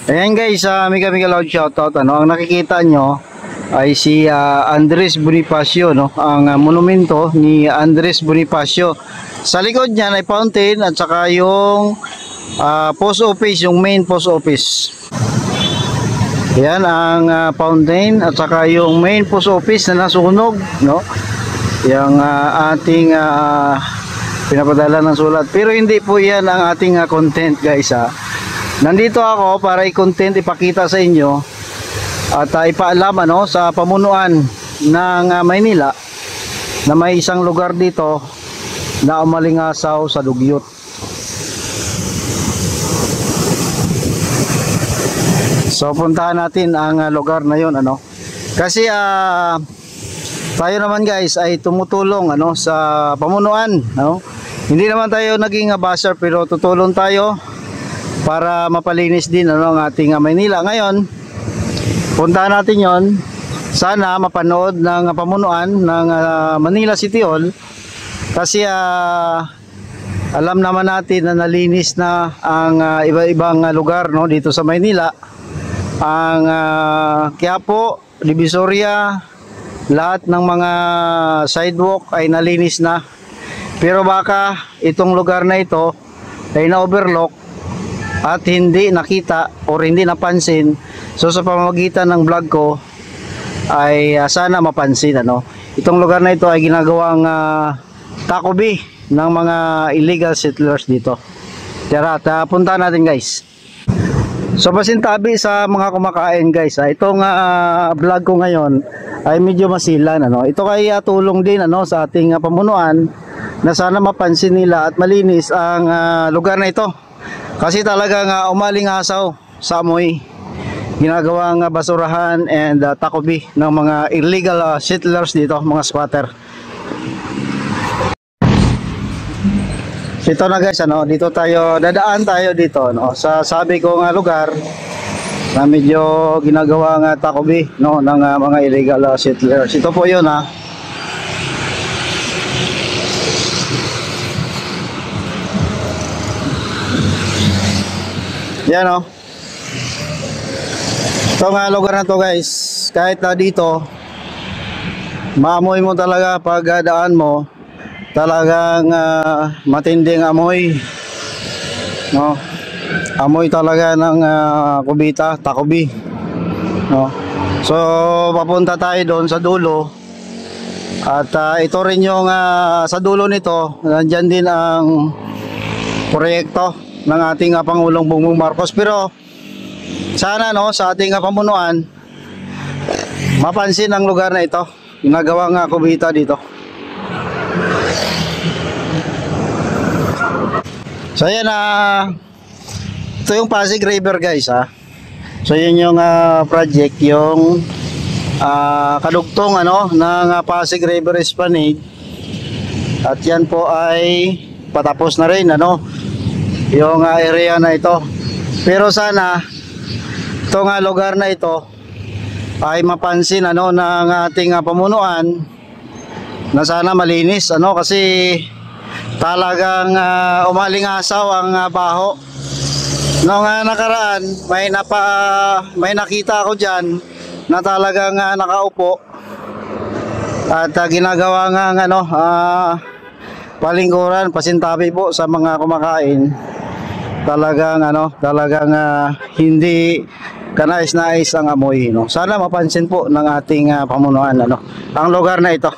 Ayan guys, mega loud shoutout. Ang nakikita nyo ay si Andres Bonifacio, no? Ang monumento ni Andres Bonifacio. Sa likod niyan ay fountain at saka yung post office, yung main post office. Yan ang fountain at saka yung main post office na nasunog, no? Yung ating pinapadala ng sulat. Pero hindi po yan ang ating content guys. Nandito ako para i-content, ipakita sa inyo at ipaalam sa pamunuan ng Maynila na may isang lugar dito na umalingasaw sa dugyot. So puntahan natin ang lugar na yon, kasi tayo naman guys ay tumutulong sa pamunuan, Hindi naman tayo naging basher, pero tutulong tayo para mapalinis din ang ating Maynila. Ngayon, puntahan natin yon. Sana mapanood ng pamunuan ng Manila City Hall, kasi alam naman natin na nalinis na ang iba-ibang lugar dito sa Maynila. Ang Quiapo, Divisoria, lahat ng mga sidewalk ay nalinis na. Pero baka itong lugar na ito ay na-overlook at hindi nakita o hindi napansin. So sa pamamagitan ng vlog ko ay sana mapansin. Itong lugar na ito ay ginagawang takobi ng mga illegal settlers dito. Tara, punta natin guys. So pasintabi sa mga kumakain guys, itong vlog ko ngayon ay medyo masilan. Ito kay tulong din sa ating pamunuan na sana mapansin nila at malinis ang lugar na ito. Kasi talagang umalingasaw sa amoy, ginagawang basurahan and takobi ng mga illegal settlers dito, mga squatter. Ito na guys, dito tayo, dadaan tayo dito, sa sabi kong lugar na medyo ginagawang takobi ng mga illegal settlers. Ito po yun Yan Itong lugar na to guys, kahit dito maamoy mo talaga pag daan mo, talagang matinding amoy, amoy talaga ng kubita, takobi, So papunta tayo doon sa dulo at ito rin yung sa dulo nito, nandyan din ang proyekto ng ating Pangulong Bongbong Marcos. Pero sana sa ating pamunuan mapansin ang lugar na ito, ginagawang kubita dito. So ayan, ito yung Pasig River guys. So yun yung project, yung kadugtong ng Pasig River Esplanade. At yan po ay patapos na rin yung area na ito. Pero sana itong lugar na ito ay mapansin ng ating pamunuan na sana malinis, kasi talagang umalingasaw ang baho. Noong nakaraan may nakita ako dyan na talagang nakaupo at ginagawa nga palingkuran, pasintabi po sa mga kumakain. Talagang hindi kanais-nais ang amoy. Sana mapansin po ng ating pamunuan ang lugar na ito.